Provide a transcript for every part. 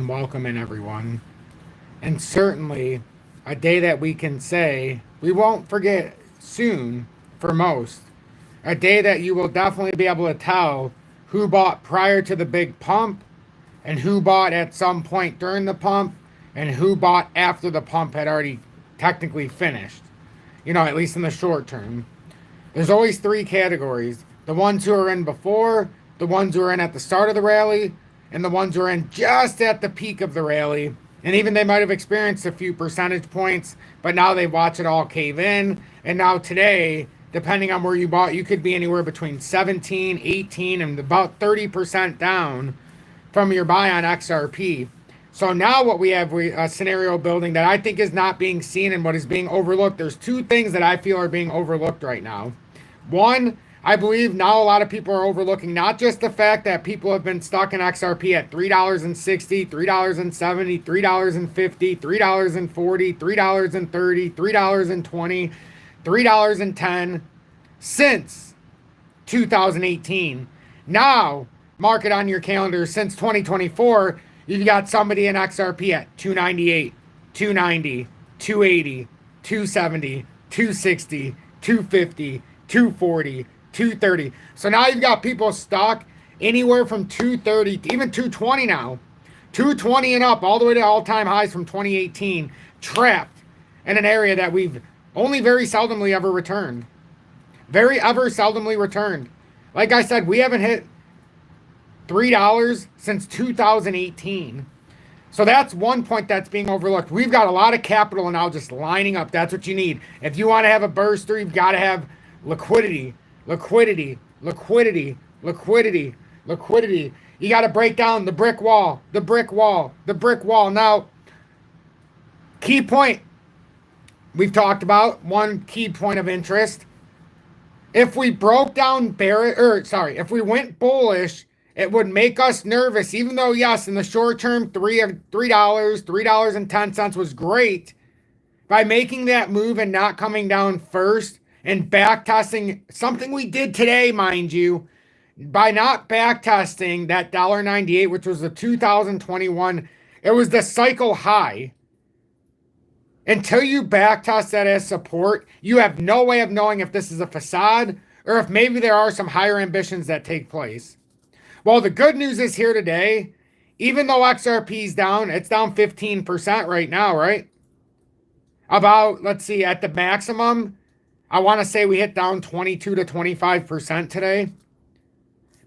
and welcome in everyone. And certainly a day that we can say we won't forget soon for most. A day that you will definitely be able to tell who bought prior to the big pump and who bought at some point during the pump and who bought after the pump had already technically finished. At least in the short term. There's always three categories: the ones who are in before, the ones who are in at the start of the rally, and the ones who are in just at the peak of the rally. And even they might have experienced a few percentage points, but now they watch it all cave in. And now today, depending on where you bought, you could be anywhere between 17, 18, and about 30% down from your buy on XRP. So now what we have, a scenario building that I think is not being seen and what is being overlooked. There's two things that I feel are being overlooked right now. One, I believe now a lot of people are overlooking not just the fact that people have been stuck in XRP at $3.60, $3.70, $3.50, $3.40, $3.30, $3.20, $3.10 since 2018. Now, mark it on your calendar, since 2024, you've got somebody in XRP at 298, 290, 280, 270, 260, 250, 240, 230. So now you've got people stuck anywhere from 230 to even 220 now. 220 and up, all the way to all-time highs from 2018, trapped in an area that we've only very seldomly ever returned. Very ever seldomly returned. Like I said, we haven't hit $3 since 2018. So that's one point that's being overlooked. We've got a lot of capital now just lining up. That's what you need. If you want to have a burster, you've got to have liquidity, liquidity, liquidity, liquidity, liquidity. You got to break down the brick wall, the brick wall, the brick wall. Now, key point we've talked about, one key point of interest. If we broke down if we went bullish, it would make us nervous, even though, yes, in the short term, $3.10 was great. By making that move and not coming down first and back testing, something we did today, mind you, by not back testing that $1.98, which was the 2021, it was the cycle high. Until you back test that as support, you have no way of knowing if this is a facade or if maybe there are some higher ambitions that take place. Well, the good news is here today, even though XRP is down, it's down 15% right now, right? About, let's see, at the maximum, I want to say we hit down 22 to 25% today.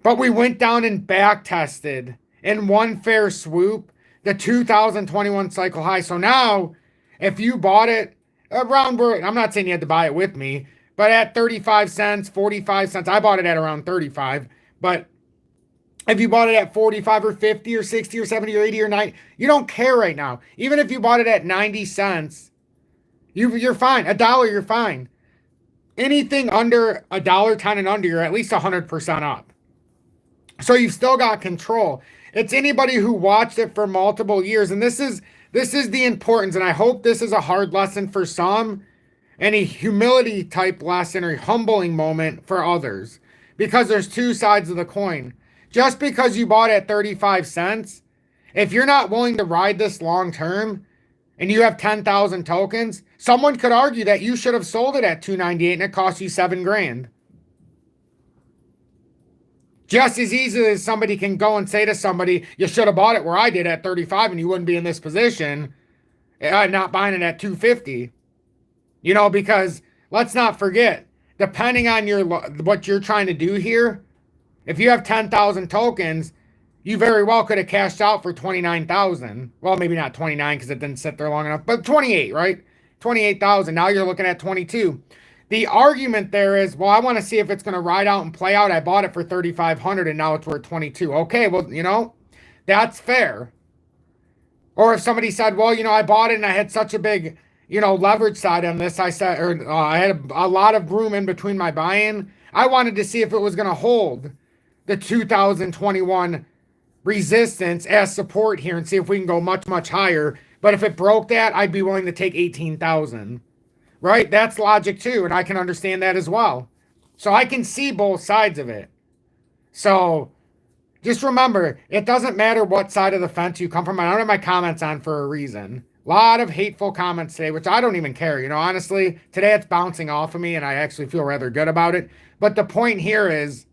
But we went down and back tested in one fair swoop the 2021 cycle high. So now, if you bought it around where, I'm not saying you had to buy it with me, but at 35 cents, 45 cents, I bought it at around 35, but if you bought it at 45 or 50 or 60 or 70 or 80 or 90, you don't care right now. Even if you bought it at 90 cents, you're fine. $1, you're fine. Anything under $1.10 and under, you're at least 100% up. So you've still got control. It's anybody who watched it for multiple years. And this is the importance. And I hope this is a hard lesson for some and a humility type lesson or humbling moment for others. Because there's two sides of the coin. Just because you bought at 35 cents, if you're not willing to ride this long term and you have 10,000 tokens, someone could argue that you should have sold it at 298 and it cost you $7,000. Just as easily as somebody can go and say to somebody, you should have bought it where I did at 35 and you wouldn't be in this position, not buying it at 250. Because let's not forget, depending on what you're trying to do here, if you have 10,000 tokens, you very well could have cashed out for 29,000. Well, maybe not 29 because it didn't sit there long enough, but 28, right? 28,000. Now you're looking at 22. The argument there is, well, I want to see if it's going to ride out and play out. I bought it for 3,500 and now it's worth 22. Okay, well, that's fair. Or if somebody said, well, I bought it and I had such a big, leverage side on this. I had a lot of room in between my buy-in. I wanted to see if it was going to hold the 2021 resistance as support here and see if we can go much, much higher. But if it broke that, I'd be willing to take 18,000. Right? That's logic too, and I can understand that as well. So I can see both sides of it. So Just remember, it doesn't matter what side of the fence you come from. I don't have my comments on for a reason. A lot of hateful comments today, which I don't even care. You know, honestly, today it's bouncing off of me and I actually feel rather good about it. But the point here is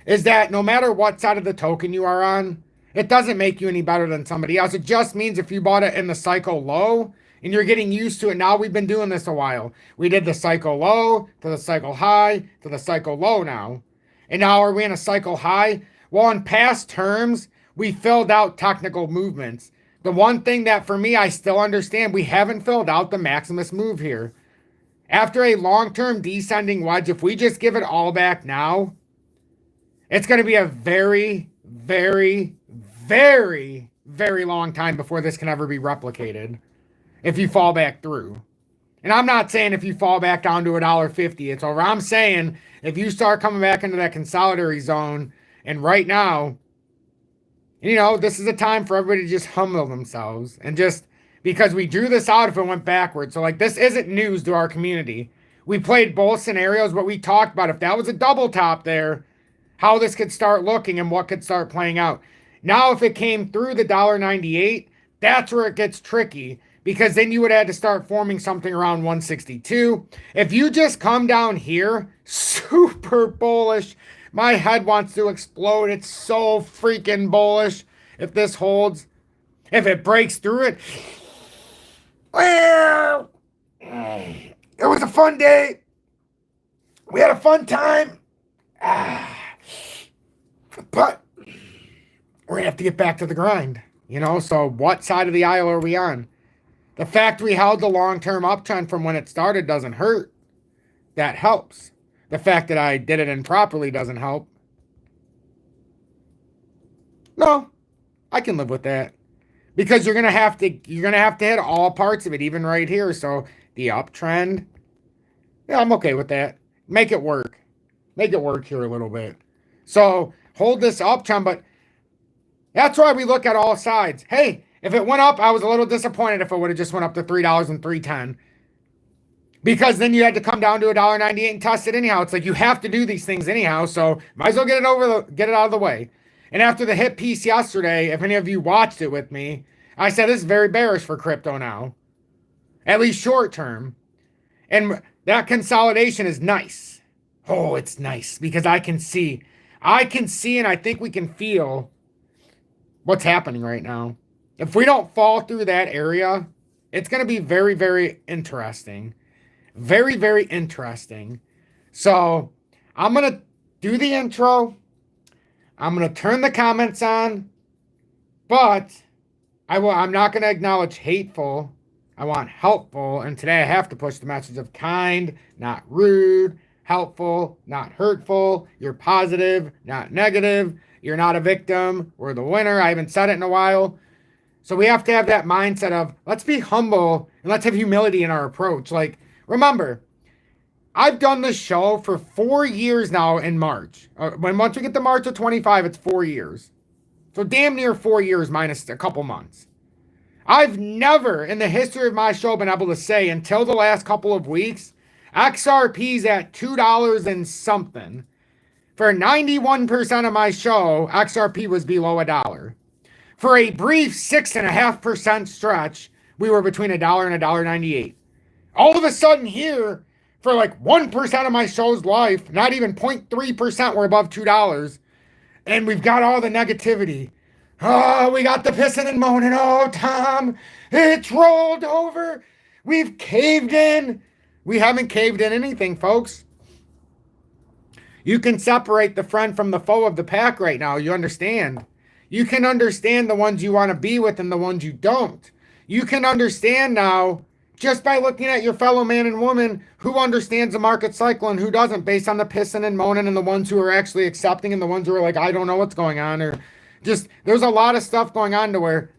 that no matter what side of the token you are on, it doesn't make you any better than somebody else. It just means if you bought it in the cycle low and you're getting used to it. Now we've been doing this a while. We did the cycle low to the cycle high to the cycle low now. And now are we in a cycle high? Well, in past terms, we filled out technical movements. The one thing that for me, I still understand, we haven't filled out the Maximus move here. After a long-term descending wedge, if we just give it all back now, it's going to be a very, very, very, very long time before this can ever be replicated if you fall back through. And I'm not saying if you fall back down to $1.50, it's over. I'm saying if you start coming back into that consolidatory zone, and right now, you know, this is a time for everybody to just humble themselves and just, because we drew this out if it went backwards. So like, this isn't news to our community. We played both scenarios, but we talked about if that was a double top there, how this could start looking and what could start playing out. Now, if it came through the $1.98, that's where it gets tricky, because then you would have to start forming something around 162. If you just come down here, super bullish. My head wants to explode. It's so freaking bullish. If this holds, if it breaks through it, well, it was a fun day. We had a fun time. But we're going to have to get back to the grind, you know? So what side of the aisle are we on? The fact we held the long-term uptrend from when it started doesn't hurt. That helps. The fact that I did it improperly doesn't help. No, I can live with that. Because you're going to have to hit all parts of it, even right here. So the uptrend, yeah, I'm okay with that. Make it work. Make it work here a little bit. So hold this uptrend, but that's why we look at all sides. Hey, if it went up, I was a little disappointed if it would have just went up to $3 and $3.10. Because then you had to come down to $1.98 and test it anyhow. It's like you have to do these things anyhow, so might as well get it out of the way. And after the hit piece yesterday, if any of you watched it with me, I said this is very bearish for crypto now. At least short term. And that consolidation is nice. Oh, it's nice because I can see and I think we can feel what's happening right now. If we don't fall through that area, it's going to be very, very interesting. Very, very interesting. So I'm going to do the intro. I'm going to turn the comments on. But I'm not going to acknowledge hateful. I want helpful. And today I have to push the message of kind, not rude. Helpful, not hurtful. You're positive, not negative. You're not a victim. We're the winner. I haven't said it in a while. So we have to have that mindset of let's be humble and let's have humility in our approach. Like, remember, I've done this show for 4 years now in March. Once we get to March of 25, it's 4 years. So damn near 4 years minus a couple months. I've never in the history of my show been able to say until the last couple of weeks, XRP's at $2 and something. For 91% of my show, XRP was below $1. For a brief 6.5% stretch, we were between $1 and $1.98. All of a sudden here, for like 1% of my show's life, not even 0.3%, we're above $2. And we've got all the negativity. Oh, we got the pissing and moaning. Oh, Tom, it's rolled over. We've caved in. We haven't caved in anything, folks. You can separate the friend from the foe of the pack right now. You understand. You can understand the ones you want to be with and the ones you don't. You can understand now just by looking at your fellow man and woman who understands the market cycle and who doesn't, based on the pissing and moaning and the ones who are actually accepting and the ones who are like, I don't know what's going on, or just there's a lot of stuff going on to where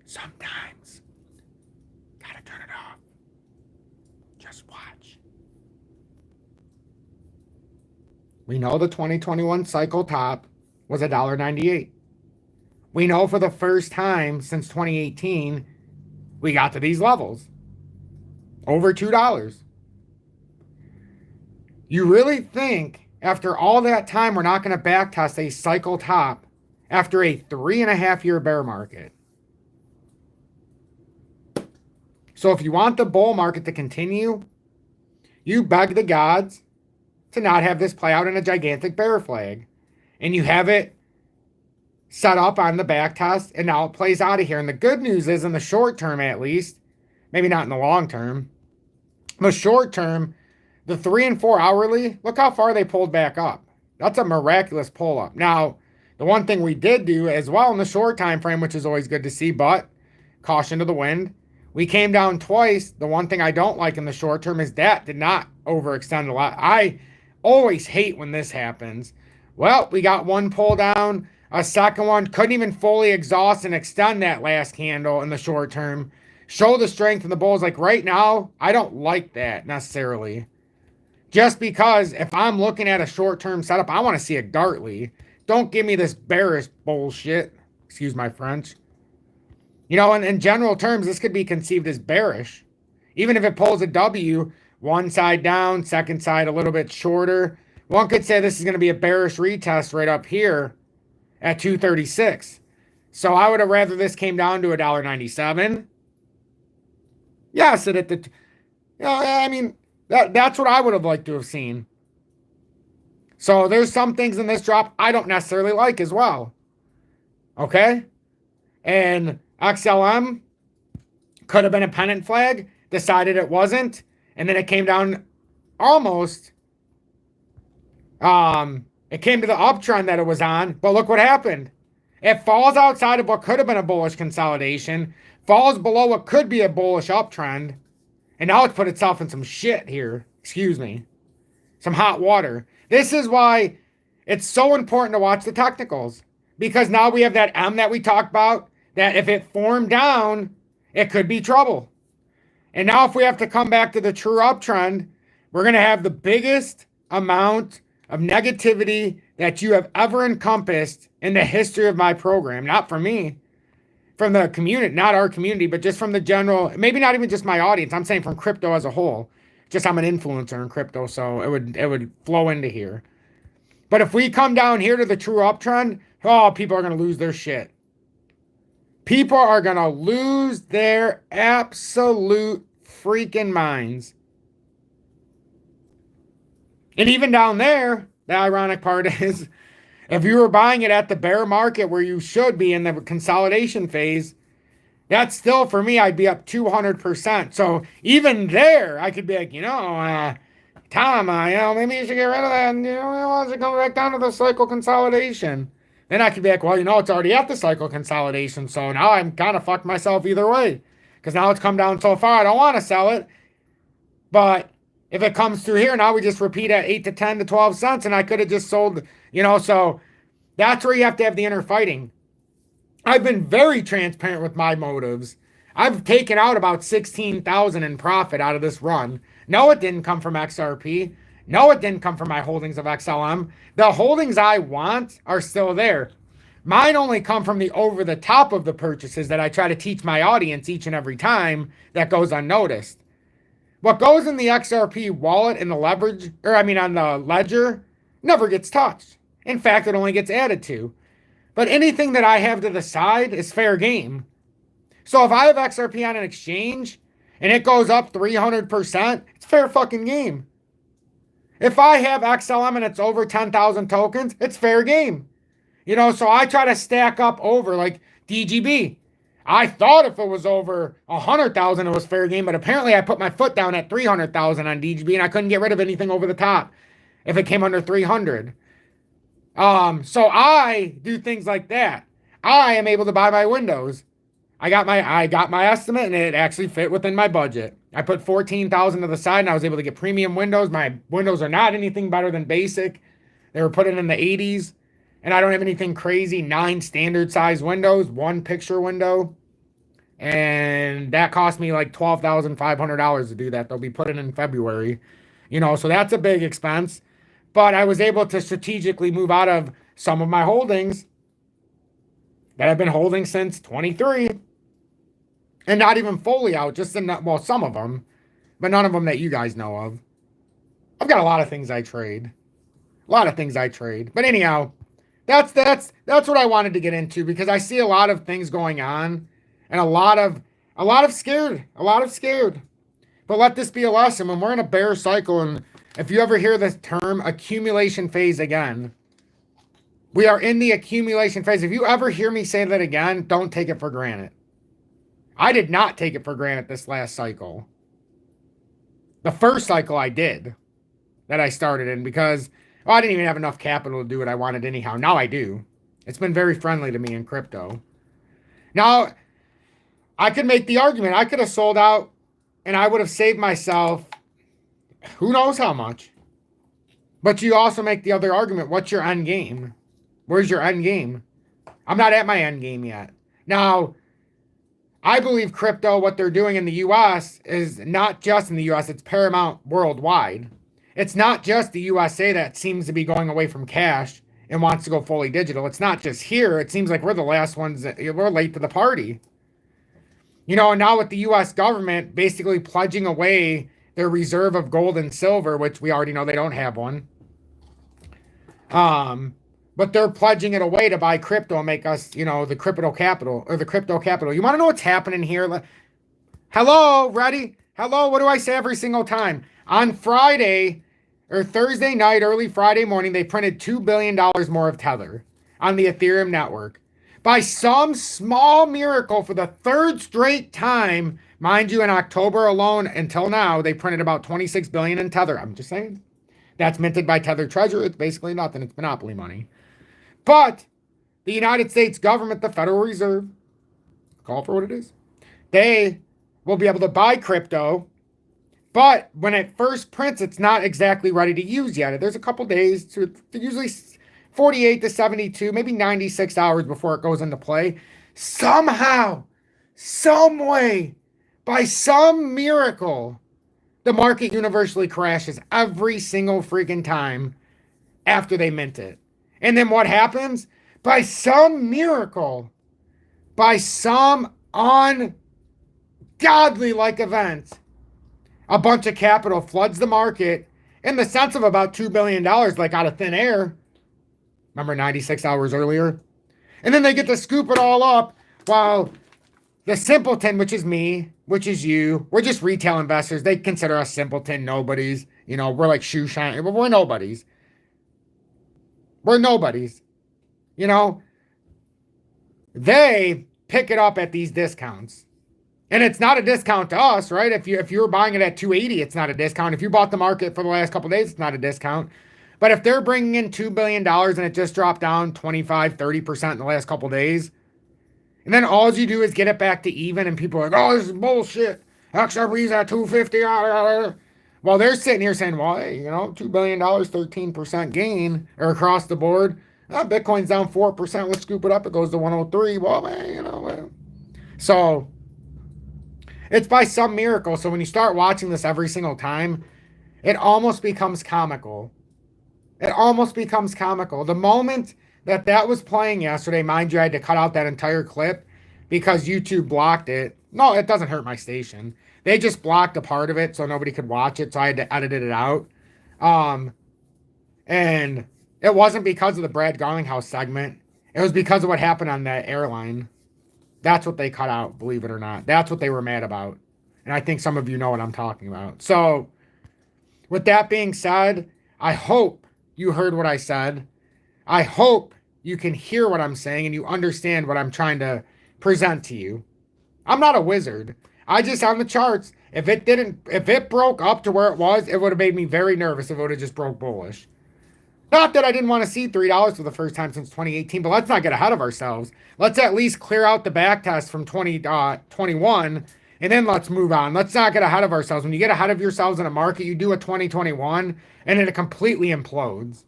sometimes gotta turn it off. Just watch. We know the 2021 cycle top was $1.98. We know for the first time since 2018, we got to these levels. Over $2. You really think after all that time we're not going to backtest a cycle top after a 3.5-year bear market? So if you want the bull market to continue, you beg the gods to not have this play out in a gigantic bear flag. And you have it set up on the back test, and now it plays out of here. And the good news is, in the short term at least, maybe not in the long term, the short term, the 3 and 4 hourly, look how far they pulled back up. That's a miraculous pull up. Now, the one thing we did do as well in the short time frame, which is always good to see, but caution to the wind, we came down twice. The one thing I don't like in the short term is that did not overextend a lot. I always hate when this happens. Well, we got one pull down, a second one, couldn't even fully exhaust and extend that last candle in the short term. Show the strength in the bulls. Like right now, I don't like that necessarily. Just because if I'm looking at a short-term setup, I want to see a Gartley. Don't give me this bearish bullshit. Excuse my French. You know, in general terms, this could be conceived as bearish. Even if it pulls a W, one side down, second side a little bit shorter. One could say this is going to be a bearish retest right up here at 236. So I would have rather this came down to $1.97. Yes, it at the, you know, I mean, that's what I would have liked to have seen. So there's some things in this drop I don't necessarily like as well. Okay? And XLM could have been a pennant flag, decided it wasn't, and then it came down almost. It came to the uptrend that it was on, but look what happened. It falls outside of what could have been a bullish consolidation, falls below what could be a bullish uptrend, and now it's put itself in some shit here. Excuse me. Some hot water. This is why it's so important to watch the technicals. Because now we have that M that we talked about, that if it formed down, it could be trouble. And now if we have to come back to the true uptrend, we're going to have the biggest amount of negativity that you have ever encompassed in the history of my program. Not from me. From the community, not our community, but just from the general, maybe not even just my audience. I'm saying from crypto as a whole. Just I'm an influencer in crypto, so it would flow into here. But if we come down here to the true uptrend, oh, people are going to lose their shit. People are going to lose their absolute freaking minds. And even down there, the ironic part is, if you were buying it at the bear market where you should be in the consolidation phase, that's still, for me, I'd be up 200%. So even there, I could be like, Tom, maybe you should get rid of that. And, why don't you go back down to the cycle consolidation? Then I could be like, well, it's already at the cycle consolidation. So now I'm kind of fucked myself either way. Because now it's come down so far, I don't want to sell it. But if it comes through here, now we just repeat at 8 to 10 to 12 cents. And I could have just sold, so that's where you have to have the inner fighting. I've been very transparent with my motives. I've taken out about 16,000 in profit out of this run. No, it didn't come from XRP. No, it didn't come from my holdings of XLM. The holdings I want are still there. Mine only come from the over the top of the purchases that I try to teach my audience each and every time that goes unnoticed. What goes in the XRP wallet and the leverage, on the ledger, never gets touched. In fact, it only gets added to. But anything that I have to the side is fair game. So if I have XRP on an exchange and it goes up 300%, it's fair fucking game. If I have XLM and it's over 10,000 tokens, it's fair game. So I try to stack up over like DGB. I thought if it was over 100,000, it was fair game, but apparently I put my foot down at 300,000 on DGB and I couldn't get rid of anything over the top if it came under 300. So I do things like that. I am able to buy my windows. I got my estimate and it actually fit within my budget. I put 14,000 to the side and I was able to get premium windows. My windows are not anything better than basic. They were put in the 80s and I don't have anything crazy. 9 standard size windows, 1 picture window. And that cost me like $12,500 to do that. They'll be put in February, so that's a big expense. But I was able to strategically move out of some of my holdings that I've been holding since 23. And not even fully out, just some of them. but none of them that you guys know of. I've got a lot of things I trade. A lot of things I trade. But anyhow, that's what I wanted to get into, because I see a lot of things going on and a lot of scared. But let this be a lesson. When we're in a bear cycle, and if you ever hear this term accumulation phase again, we are in the accumulation phase. If you ever hear me say that again, don't take it for granted. I did not take it for granted this last cycle. The first cycle I did, that I started in, because I didn't even have enough capital to do what I wanted anyhow. Now I do. It's been very friendly to me in crypto. Now, I could make the argument. I could have sold out and I would have saved myself who knows how much. But you also make the other argument. What's your end game? Where's your end game? I'm not at my end game yet. Now, I believe crypto, what they're doing in the U.S. is not just in the U.S., it's paramount worldwide. It's not just the USA that seems to be going away from cash and wants to go fully digital. It's not just here. It seems like we're the last ones we're late to the party. You know, and now with the U.S. government basically pledging away their reserve of gold and silver, which we already know they don't have one. But they're pledging it away to buy crypto and make us, you know, the crypto capital. You want to know what's happening here? Hello, ready? Hello, what do I say every single time? On Friday or Thursday night, early Friday morning, they printed $2 billion more of Tether on the Ethereum network. By some small miracle, for the third straight time, mind you, in October alone until now, they printed about 26 billion in Tether. I'm just saying. That's minted by Tether Treasury. It's basically nothing. It's monopoly money. But the United States government, the Federal Reserve, call for what it is, they will be able to buy crypto. But when it first prints, it's not exactly ready to use yet. There's a couple days, to usually 48 to 72, maybe 96 hours before it goes into play. Somehow, some way, by some miracle, the market universally crashes every single freaking time after they mint it. And then what happens? By some miracle, by some ungodly like event, a bunch of capital floods the market in the sense of about $2 billion, like out of thin air. Remember 96 hours earlier? And then they get to scoop it all up while the simpleton, which is me, which is you, we're just retail investors. They consider us simpleton, nobodies. You know, we're like shoe shine, but we're nobodies. We're nobodies. You know, they pick it up at these discounts. And it's not a discount to us, right? If you were buying it at 280, it's not a discount. If you bought the market for the last couple of days, it's not a discount. But if they're bringing in $2 billion and it just dropped down 25, 30% in the last couple of days, and then all you do is get it back to even, and people are like, oh, this is bullshit. XRP's at 250. Well, they're sitting here saying, well, hey, you know, $2 billion, 13% gain, or across the board. Bitcoin's down 4%. Let's scoop it up. It goes to 103. Well, man, you know. So it's by some miracle. So when you start watching this every single time, it almost becomes comical. It almost becomes comical. The moment that was playing yesterday, mind you, I had to cut out that entire clip because YouTube blocked it. No, it doesn't hurt my station. They just blocked a part of it so nobody could watch it, so I had to edit it out. And it wasn't because of the Brad Garlinghouse segment. It was because of what happened on that airline. That's what they cut out, believe it or not. That's what they were mad about. And I think some of you know what I'm talking about. So, with that being said, I hope you heard what I said. I hope you can hear what I'm saying and you understand what I'm trying to present to you. I'm not a wizard. I just on the charts. If it broke up to where it was, it would have made me very nervous if it would have just broke bullish. Not that I didn't want to see $3 for the first time since 2018, but let's not get ahead of ourselves. Let's at least clear out the back test from 2021, and then let's move on. Let's not get ahead of ourselves. When you get ahead of yourselves in a market, you do a 2021, and then it completely implodes.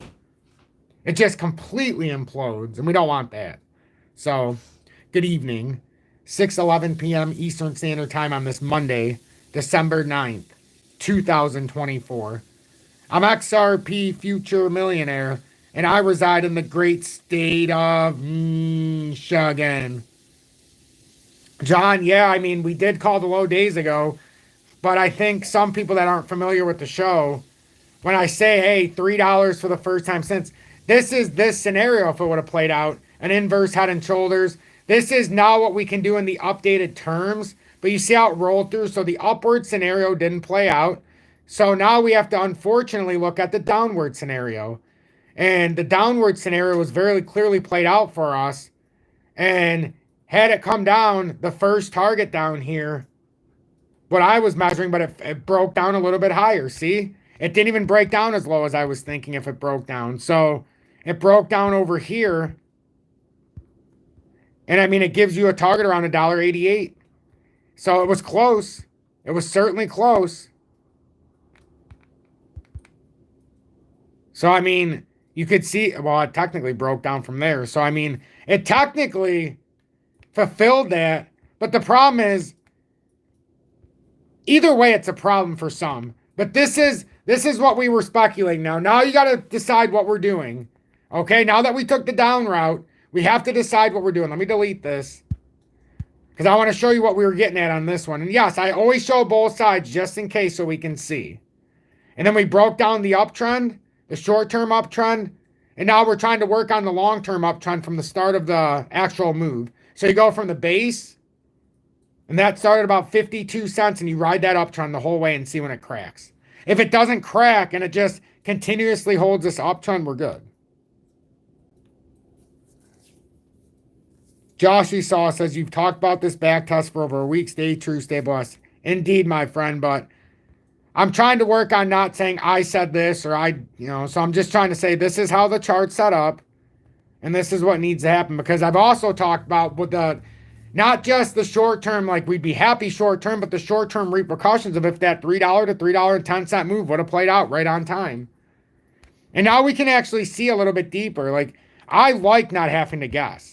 It just completely implodes, and we don't want that. So, good evening. 6:11 p.m. Eastern Standard Time on this Monday, December 9th, 2024. I'm XRP Future Millionaire, and I reside in the great state of Michigan. John, yeah, I mean, we did call the low days ago, But I think some people that aren't familiar with the show, when I say, hey, $3 for the first time since, this is this scenario if it would have played out, an inverse head and shoulders. This is now what we can do in the updated terms. But you see how it rolled through. So the upward scenario didn't play out. So now we have to unfortunately look at the downward scenario. And the downward scenario was very clearly played out for us. And had it come down, the first target down here, what I was measuring, but it broke down a little bit higher. See? It didn't even break down as low as I was thinking if it broke down. So it broke down over here. And I mean, it gives you a target around $1.88. So it was close. It was certainly close. So, I mean, you could see, well, it technically broke down from there. So, I mean, it technically fulfilled that. But the problem is, either way, it's a problem for some. But this is what we were speculating now. Now you got to decide what we're doing. Okay, now that we took the down route, we have to decide what we're doing. Let me delete this, because I want to show you what we were getting at on this one. And yes, I always show both sides just in case so we can see. And then we broke down the uptrend, the short-term uptrend, and now we're trying to work on the long-term uptrend from the start of the actual move. So you go from the base, and that started about 52 cents, and you ride that uptrend the whole way and see when it cracks. If it doesn't crack and it just continuously holds this uptrend, we're good. Josh Esau says, you've talked about this back test for over a week. Stay true, stay blessed. Indeed, my friend, but I'm trying to work on not saying I said this or so I'm just trying to say this is how the chart's set up and this is what needs to happen, because I've also talked about with the, not just the short term, like we'd be happy short term, but the short term repercussions of if that $3 to $3.10 move would have played out right on time. And now we can actually see a little bit deeper. Like, I like not having to guess.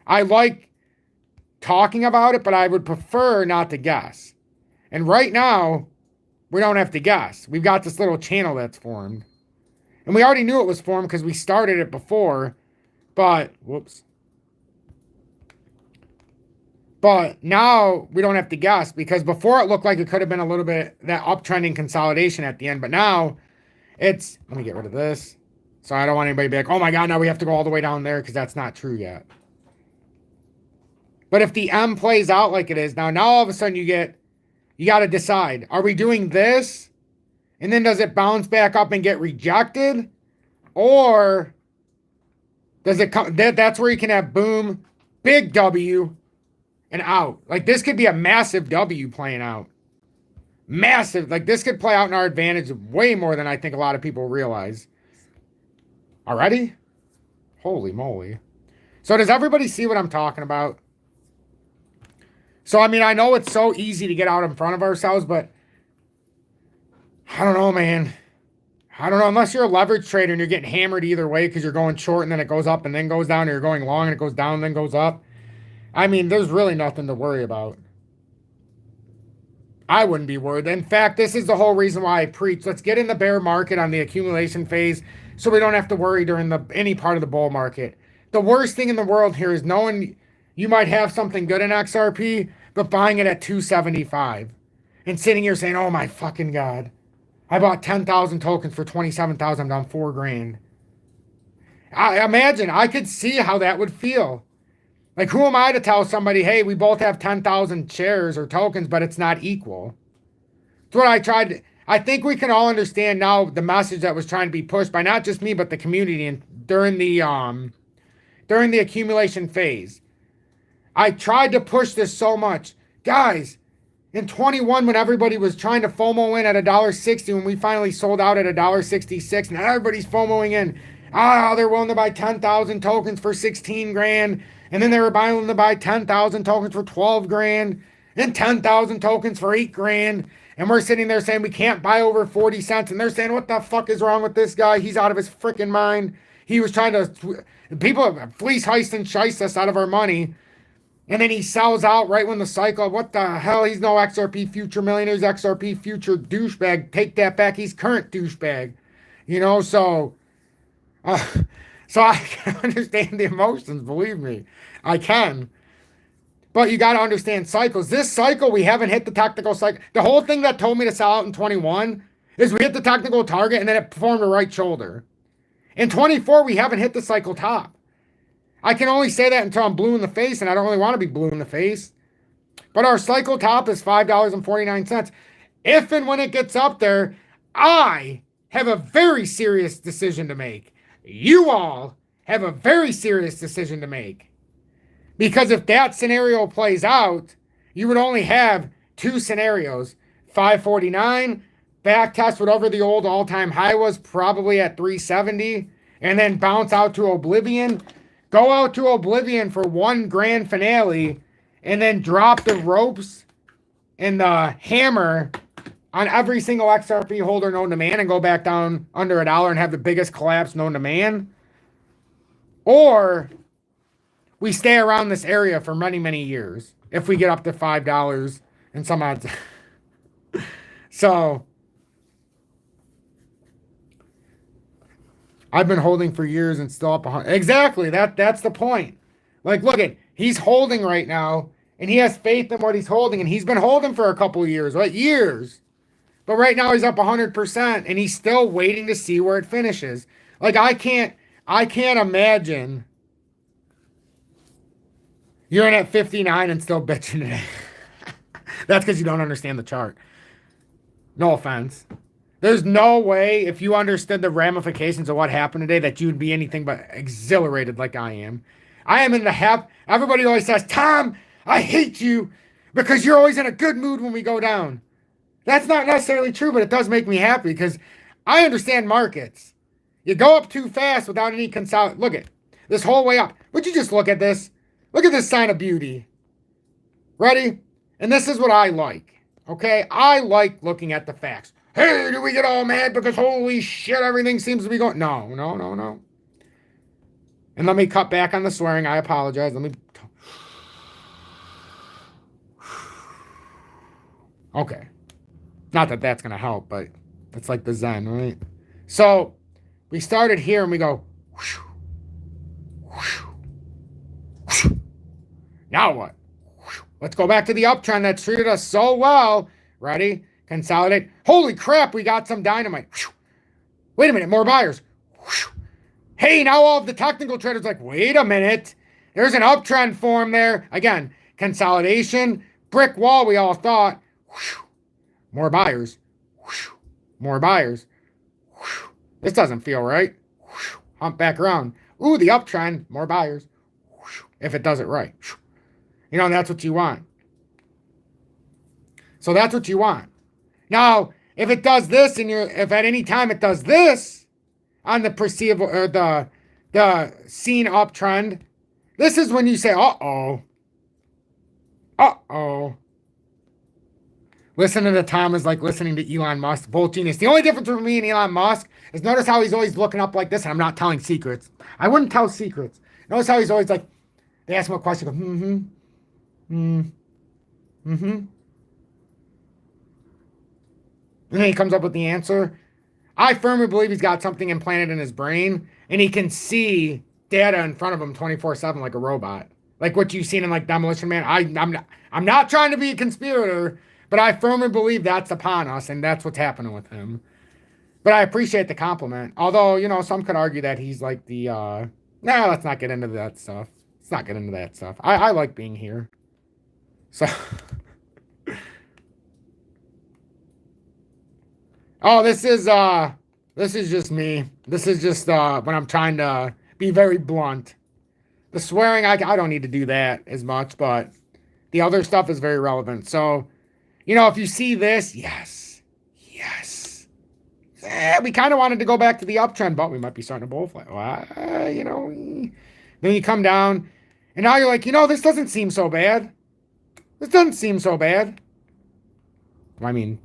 I like talking about it, but I would prefer not to guess. And right now, we don't have to guess. We've got this little channel that's formed. And we already knew it was formed because we started it before. But, whoops. But now we don't have to guess, because before it looked like it could have been a little bit that uptrending consolidation at the end. But now it's, let me get rid of this. So I don't want anybody to be like, oh my God, now we have to go all the way down there, because that's not true yet. But if the M plays out like it is, now all of a sudden you got to decide, are we doing this? And then does it bounce back up and get rejected? Or does it come, that's where you can have boom, big W, and out. Like this could be a massive W playing out. Massive. Like this could play out in our advantage way more than I think a lot of people realize. Already? Holy moly. So does everybody see what I'm talking about? So, I mean, I know it's so easy to get out in front of ourselves, but I don't know, man. I don't know. Unless you're a leverage trader and you're getting hammered either way because you're going short and then it goes up and then goes down, or you're going long and it goes down and then goes up. I mean, there's really nothing to worry about. I wouldn't be worried. In fact, this is the whole reason why I preach. Let's get in the bear market on the accumulation phase so we don't have to worry during any part of the bull market. The worst thing in the world here is knowing you might have something good in XRP, but buying it at 275 and sitting here saying, oh my fucking God, I bought 10,000 tokens for 27,000, I'm down $4,000. I imagine, I could see how that would feel. Like, who am I to tell somebody, hey, we both have 10,000 shares or tokens, but it's not equal? That's what I tried. I think we can all understand now the message that was trying to be pushed by not just me, but the community and during the accumulation phase. I tried to push this so much. Guys, in 21, when everybody was trying to FOMO in at $1.60, when we finally sold out at $1.66, and everybody's FOMOing in, they're willing to buy 10,000 tokens for 16 grand, and then they were willing to buy 10,000 tokens for 12 grand, and 10,000 tokens for 8 grand, and we're sitting there saying we can't buy over 40 cents, and they're saying, what the fuck is wrong with this guy? He's out of his freaking mind. He was trying to, people fleece, heist, and shice us out of our money. And then he sells out right when the cycle, what the hell? He's no XRP future millionaires, XRP future douchebag. Take that back. He's current douchebag. So I can understand the emotions, believe me. I can. But you got to understand cycles. This cycle, we haven't hit the technical cycle. The whole thing that told me to sell out in 21 is we hit the technical target and then it formed a right shoulder. In 24, we haven't hit the cycle top. I can only say that until I'm blue in the face, and I don't really want to be blue in the face. But our cycle top is $5.49. If and when it gets up there, I have a very serious decision to make. You all have a very serious decision to make. Because if that scenario plays out, you would only have two scenarios. 549, back test whatever the old all-time high was, probably at 370, and then bounce out to oblivion. Go out to oblivion for one grand finale, and then drop the ropes and the hammer on every single XRP holder known to man and go back down under $1 and have the biggest collapse known to man. Or we stay around this area for many, many years if we get up to $5 and some odds. So I've been holding for years and still up 100. Exactly. That's the point. Like, look at, he's holding right now and he has faith in what he's holding, and he's been holding for a couple of years, right? Years. But right now he's up 100% and he's still waiting to see where it finishes. Like, I can't imagine you're in at 59 and still bitching today. That's because you don't understand the chart. No offense. There's no way, if you understood the ramifications of what happened today, that you'd be anything but exhilarated like I am. I am in the everybody always says, Tom, I hate you because you're always in a good mood when we go down. That's not necessarily true, but it does make me happy because I understand markets. You go up too fast without any consolidation. Look at this whole way up. Would you just look at this? Look at this sign of beauty. Ready? And this is what I like. Okay? I like looking at the facts. Hey, do we get all mad because holy shit, everything seems to be going... No. And let me cut back on the swearing. I apologize. Let me... Okay. Not that that's going to help, but it's like the Zen, right? So we started here and we go... Now what? Let's go back to the uptrend that's treated us so well. Ready? Consolidate. Holy crap, we got some dynamite. Wait a minute, more buyers. Hey, now all of the technical traders like, wait a minute. There's an uptrend form there. Again, consolidation, brick wall, we all thought. More buyers. More buyers. This doesn't feel right. Hump back around. Ooh, the uptrend, more buyers. If it does it right. You know, and that's what you want. So that's what you want. Now, if it does this, and if at any time it does this on the perceivable or the seen uptrend, this is when you say, uh-oh. Listening to Tom is like listening to Elon Musk, both genius. The only difference between me and Elon Musk is notice how he's always looking up like this, and I'm not telling secrets. I wouldn't tell secrets. Notice how he's always like, they ask him a question, goes, and then he comes up with the answer. I firmly believe he's got something implanted in his brain, and he can see data in front of him 24/7 like a robot. Like what you've seen in like Demolition Man. I'm not trying to be a conspirator, but I firmly believe that's upon us, and that's what's happening with him. But I appreciate the compliment. Although, you know, some could argue that he's like the let's not get into that stuff. Let's not get into that stuff. I like being here. So oh, this is just me. This is just when I'm trying to be very blunt. The swearing, I don't need to do that as much, but the other stuff is very relevant. So, you know, if you see this, yes. We kind of wanted to go back to the uptrend, but we might be starting to bullfly. Well, you know, then you come down, and now you're like, you know, this doesn't seem so bad. This doesn't seem so bad. I mean,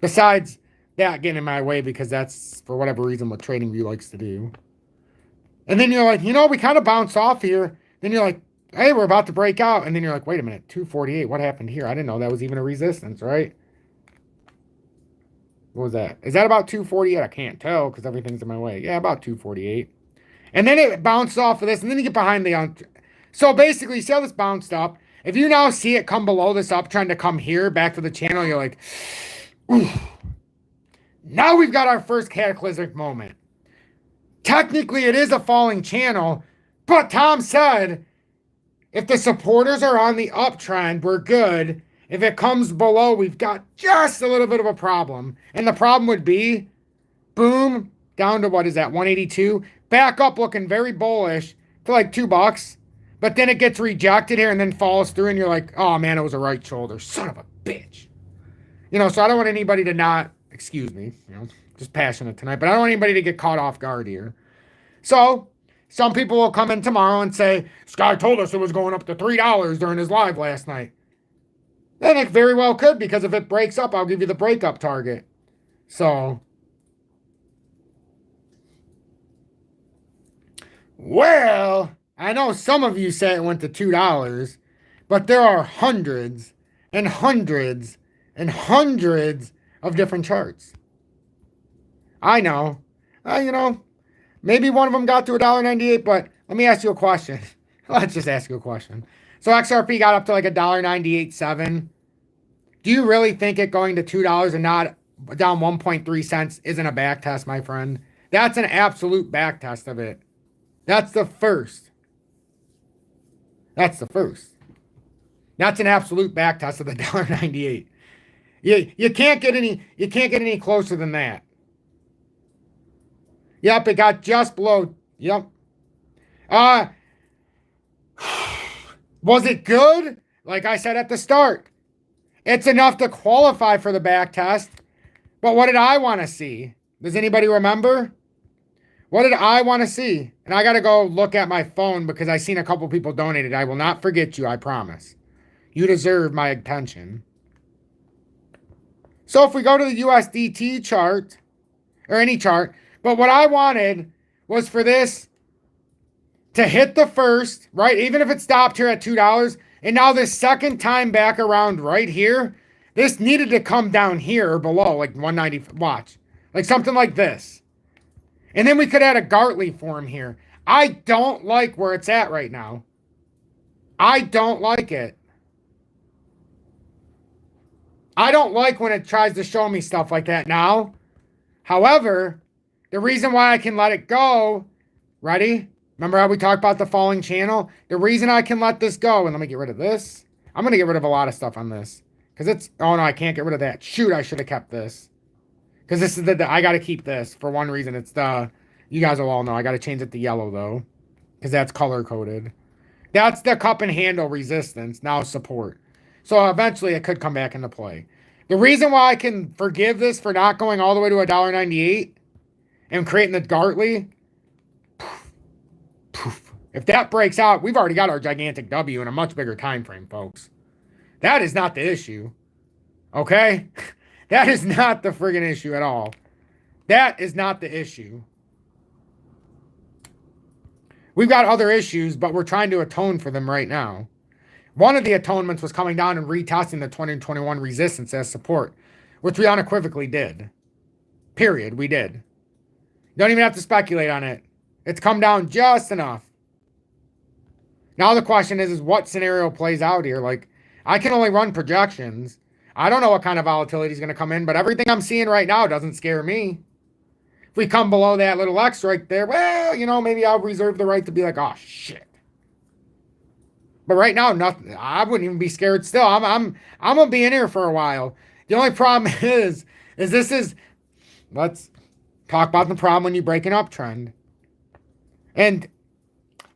besides that getting in my way, because that's, for whatever reason, what TradingView likes to do. And then you're like, you know, we kind of bounced off here. Then you're like, hey, we're about to break out. And then you're like, wait a minute, 248, what happened here? I didn't know that was even a resistance, right? What was that? Is that about 248? I can't tell because everything's in my way. Yeah, about 248. And then it bounced off of this, and then you get behind the... So basically, you see how this bounced up, If you now see it come below this uptrend to come here back to the channel, you're like, ooh, now we've got our first cataclysmic moment. Technically, it is a falling channel, but Tom said, if the supporters are on the uptrend, we're good. If it comes below, we've got just a little bit of a problem. And the problem would be, boom, down to what is that, 182? Back up looking very bullish for like $2. But then it gets rejected here and then falls through and you're like, oh man, it was a right shoulder. Son of a bitch. You know, so I don't want anybody to not, excuse me, you know, just passionate tonight, but I don't want anybody to get caught off guard here. So some people will come in tomorrow and say, this guy told us it was going up to $3 during his live last night. Then it very well could, because if it breaks up, I'll give you the breakup target. So, well, I know some of you say it went to $2, but there are hundreds and hundreds and hundreds of different charts. I know. You know, maybe one of them got to $1.98, but let me ask you a question. Let's just ask you a question. So XRP got up to like $1.98.7. Do you really think it going to $2 and not down 1.3 cents isn't a back test, my friend? That's an absolute back test of it. That's the first. That's the first. That's an absolute back test of the $1.98. You can't get any closer than that. Yep, it got just below. Yep. Was it good? Like I said at the start, it's enough to qualify for the back test. But what did I want to see? Does anybody remember? What did I want to see? And I got to go look at my phone because I seen a couple people donated. I will not forget you, I promise. You deserve my attention. So if we go to the USDT chart, or any chart, but what I wanted was for this to hit the first, right? Even if it stopped here at $2, and now this second time back around right here, this needed to come down here or below, like 190, watch. Like something like this. And then we could add a Gartley form here. I don't like where it's at right now. I don't like it. I don't like when it tries to show me stuff like that now. However, the reason why I can let it go, ready? Remember how we talked about the falling channel? The reason I can let this go, and let me get rid of this. I'm going to get rid of a lot of stuff on this. Because it's, oh no, I can't get rid of that. Shoot, I should have kept this. Because this is I got to keep this for one reason. It's you guys will all know, I got to change it to yellow though. Because that's color coded. That's the cup and handle resistance, now support. So eventually it could come back into play. The reason why I can forgive this for not going all the way to $1.98 and creating the Gartley, if that breaks out, we've already got our gigantic W in a much bigger time frame, folks. That is not the issue. Okay? That is not the friggin' issue at all. That is not the issue. We've got other issues, but we're trying to atone for them right now. One of the atonements was coming down and retesting the 2021 resistance as support, which we unequivocally did. Period. We did. You don't even have to speculate on it. It's come down just enough. Now the question is what scenario plays out here? Like, I can only run projections. I don't know what kind of volatility is going to come in, but everything I'm seeing right now doesn't scare me. If we come below that little X right there, well, you know, maybe I'll reserve the right to be like, oh, shit. But right now, nothing. I wouldn't even be scared still. I'm going to be in here for a while. The only problem is let's talk about the problem when you break an uptrend. And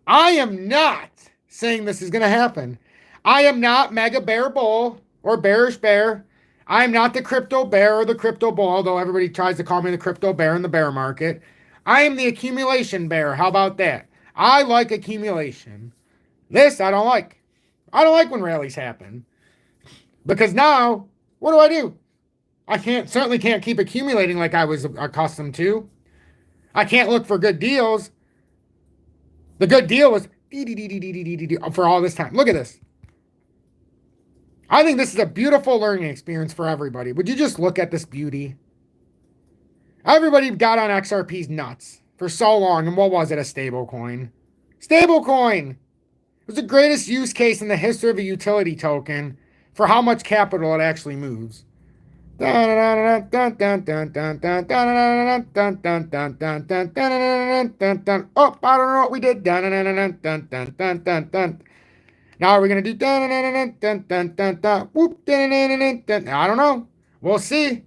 I am not saying this is going to happen. I am not mega bear bull or bearish bear. I am not the crypto bear or the crypto bull, although everybody tries to call me the crypto bear in the bear market. I am the accumulation bear. How about that? I like accumulation. This I don't like. I don't like when rallies happen. Because now, what do? I certainly can't keep accumulating like I was accustomed to. I can't look for good deals. The good deal was for all this time. Look at this. I think this is a beautiful learning experience for everybody. Would you just look at this beauty? Everybody got on XRP's nuts for so long. And what was it? A stable coin. Stable coin. It was the greatest use case in the history of a utility token for how much capital it actually moves. Oh, I don't know what we did. Now are we going to do whoop? I don't know. We'll see.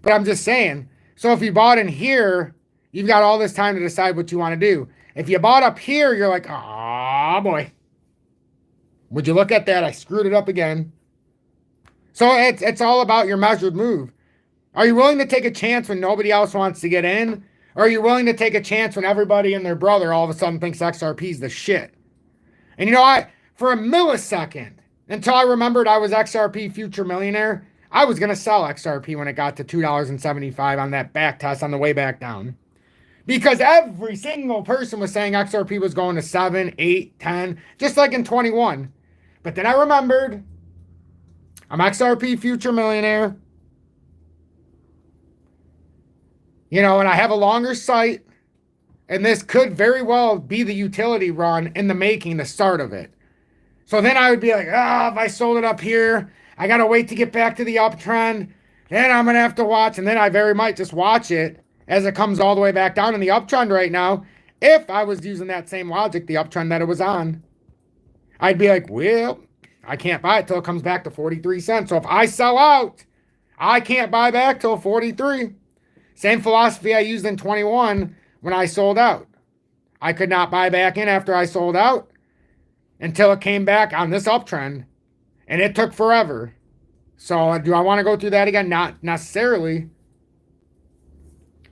But I'm just saying. So if you bought in here, you've got all this time to decide what you want to do. If you bought up here, you're like, oh boy. Would you look at that? I screwed it up again. So it's all about your measured move. Are you willing to take a chance when nobody else wants to get in? Or are you willing to take a chance when everybody and their brother all of a sudden thinks XRP is the shit? And you know, for a millisecond, until I remembered I was XRP future millionaire, I was going to sell XRP when it got to $2.75 on that back test on the way back down. Because every single person was saying XRP was going to 7, 8, 10, just like in 21. But then I remembered I'm XRP future millionaire. You know, and I have a longer sight. And this could very well be the utility run in the making, the start of it. So then I would be like, if I sold it up here, I got to wait to get back to the uptrend. Then I'm going to have to watch. And then I very might just watch it as it comes all the way back down in the uptrend right now. If I was using that same logic, the uptrend that it was on, I'd be like, well, I can't buy it till it comes back to 43 cents. So if I sell out, I can't buy back till 43. Same philosophy I used in 21 when I sold out. I could not buy back in after I sold out until it came back on this uptrend. And it took forever. So do I want to go through that again? Not necessarily.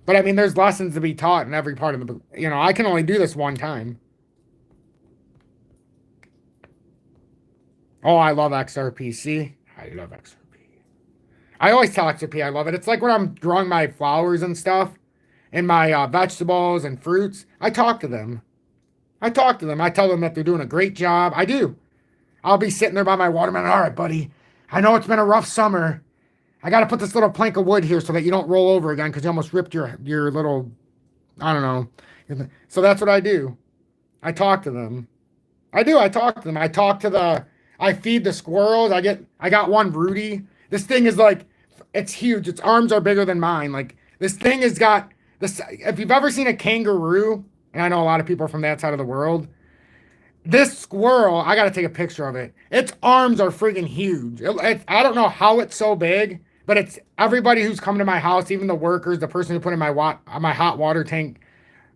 But I mean, there's lessons to be taught in every part of the, you know, I can only do this one time. Oh, I love XRP. See? I love XRP. I always tell XRP I love it. It's like when I'm growing my flowers and stuff and my vegetables and fruits. I talk to them. I tell them that they're doing a great job. I do. I'll be sitting there by my watermelon. All right, buddy. I know it's been a rough summer. I got to put this little plank of wood here so that you don't roll over again because you almost ripped your little, I don't know. So that's what I do. I talk to them. I talk to them. I feed the squirrels. I got one Rudy. This thing is like, it's huge. Its arms are bigger than mine. Like, this thing has got this. If you've ever seen a kangaroo, and I know a lot of people from that side of the world, this squirrel, I got to take a picture of it. Its arms are freaking huge. I don't know how it's so big, but it's everybody who's come to my house, even the workers, the person who put in my hot water tank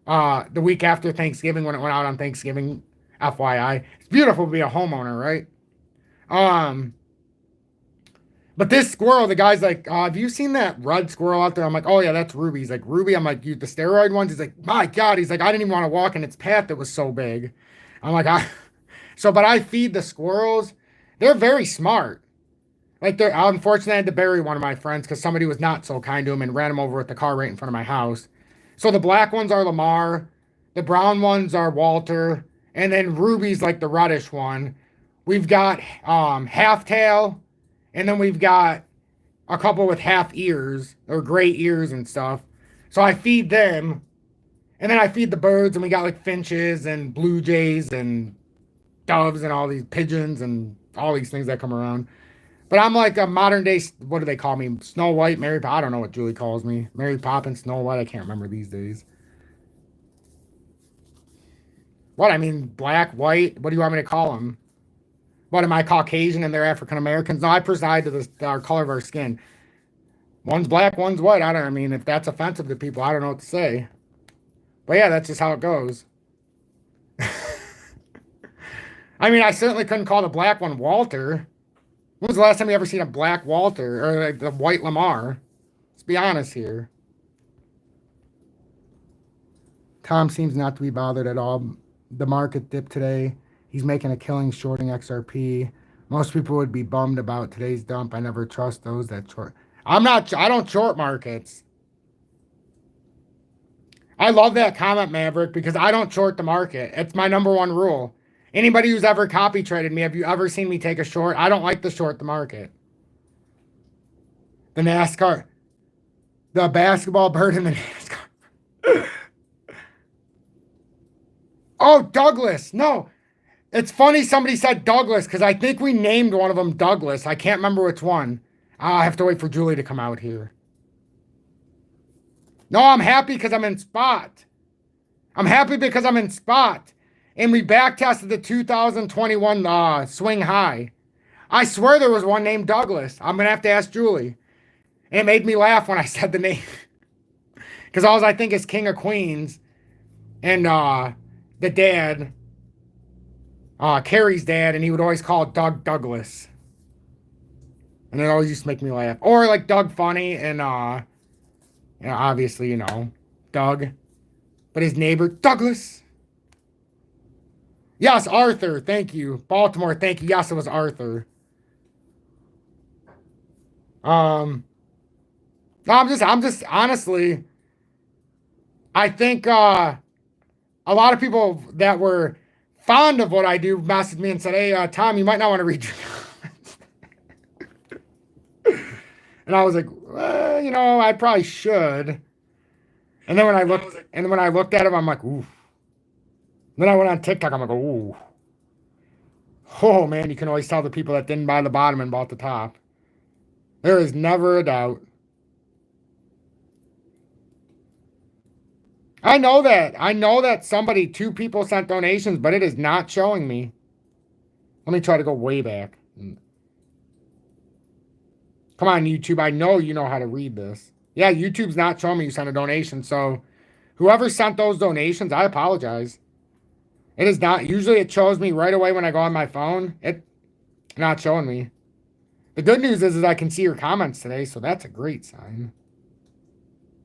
the week after Thanksgiving when it went out on Thanksgiving, FYI. It's beautiful to be a homeowner, right? But this squirrel, the guy's like, have you seen that red squirrel out there? I'm like, oh yeah, that's Ruby. He's like, Ruby? I'm like, the steroid ones? He's like, my God. He's like, I didn't even want to walk in its path. It was so big. I'm like, but I feed the squirrels. They're very smart. Like, unfortunately, I had to bury one of my friends because somebody was not so kind to him and ran him over with the car right in front of my house. So the black ones are Lamar. The brown ones are Walter. And then Ruby's like the reddish one. We've got half tail. And then we've got a couple with half ears or gray ears and stuff. So I feed them. And then I feed the birds. And we got like finches and blue jays and doves and all these pigeons and all these things that come around. But I'm like a modern day, what do they call me? Snow White, Mary Poppins. I don't know what Julie calls me. Mary Poppins, Snow White. I can't remember these days. What? I mean, black, white. What do you want me to call them? What, am I Caucasian and they're African Americans? No, I preside to our color of our skin. One's black, one's white. I mean, if that's offensive to people, I don't know what to say. But yeah, that's just how it goes. I mean, I certainly couldn't call the black one Walter. When was the last time you ever seen a black Walter or like the white Lamar? Let's be honest here. Tom seems not to be bothered at all. The market dipped today. He's making a killing shorting XRP. Most people would be bummed about today's dump. I never trust those that short. I don't short markets. I love that comment, Maverick, because I don't short the market. It's my number one rule. Anybody who's ever copy traded me, have you ever seen me take a short? I don't like to short the market. The NASCAR. The basketball bird in the NASCAR. Oh, Douglas. No. It's funny somebody said Douglas because I think we named one of them Douglas. I can't remember which one. I have to wait for Julie to come out here. No, I'm happy because I'm in spot. I'm happy because I'm in spot. And we backtested the 2021 swing high. I swear there was one named Douglas. I'm going to have to ask Julie. And it made me laugh when I said the name. Because all I think is King of Queens. And the dad, Carrie's dad, and he would always call it Doug Douglas. And it always used to make me laugh. Or like Doug Funny and, obviously, Doug. But his neighbor, Douglas. Yes, Arthur, thank you. Baltimore, thank you. Yes, it was Arthur. I'm just honestly, I think a lot of people that were fond of what I do messaged me and said, hey, Tom, you might not want to read your comments. And I was like, well, I probably should. And then when I looked at him, I'm like, ooh. Then I went on TikTok, I'm like, ooh. Oh man, you can always tell the people that didn't buy the bottom and bought the top. There is never a doubt. I know that two people sent donations, but it is not showing me. Let me try to go way back. Come on, YouTube. I know you know how to read this. Yeah, YouTube's not showing me you sent a donation. So whoever sent those donations, I apologize. It is not. Usually it shows me right away when I go on my phone. It's not showing me. The good news is I can see your comments today, so that's a great sign.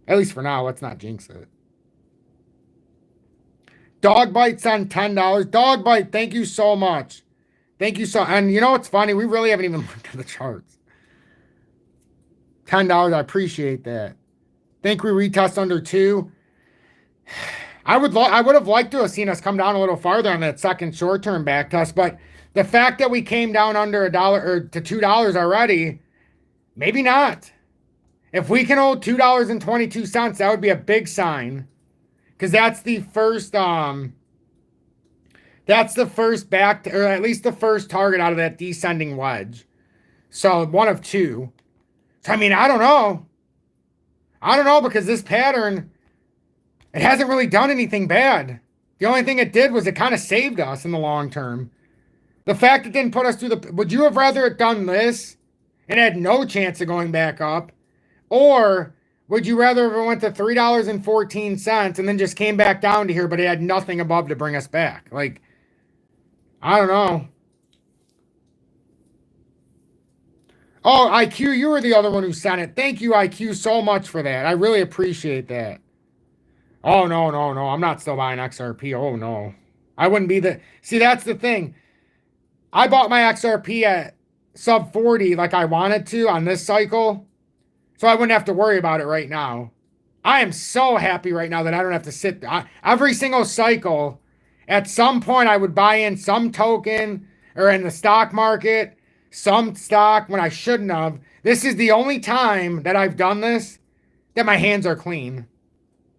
At least for now. Let's not jinx it. Dog Bite sent $10. Dog Bite, thank you so much. Thank you so. And you know what's funny? We really haven't even looked at the charts. $10, I appreciate that. Think we retest under 2. I would have liked to have seen us come down a little farther on that second short-term back test, but the fact that we came down under $1 or to $2 already, maybe not. If we can hold $2.22, that would be a big sign. Because that's the first back, or at least the first target out of that descending wedge. So one of two. So I mean, I don't know. Because this pattern, it hasn't really done anything bad. The only thing it did was it kind of saved us in the long term. The fact it didn't put us through would you have rather it done this and had no chance of going back up? Or would you rather if it went to $3.14 and then just came back down to here, but it had nothing above to bring us back? Like, I don't know. Oh, IQ, you were the other one who sent it. Thank you, IQ, so much for that. I really appreciate that. Oh, no. I'm not still buying XRP. Oh, no. I wouldn't be the... See, that's the thing. I bought my XRP at sub 40 like I wanted to on this cycle. So I wouldn't have to worry about it right now. I am so happy right now that I don't have to sit... every single cycle, at some point I would buy in some token or in the stock market, some stock when I shouldn't have. This is the only time that I've done this that my hands are clean.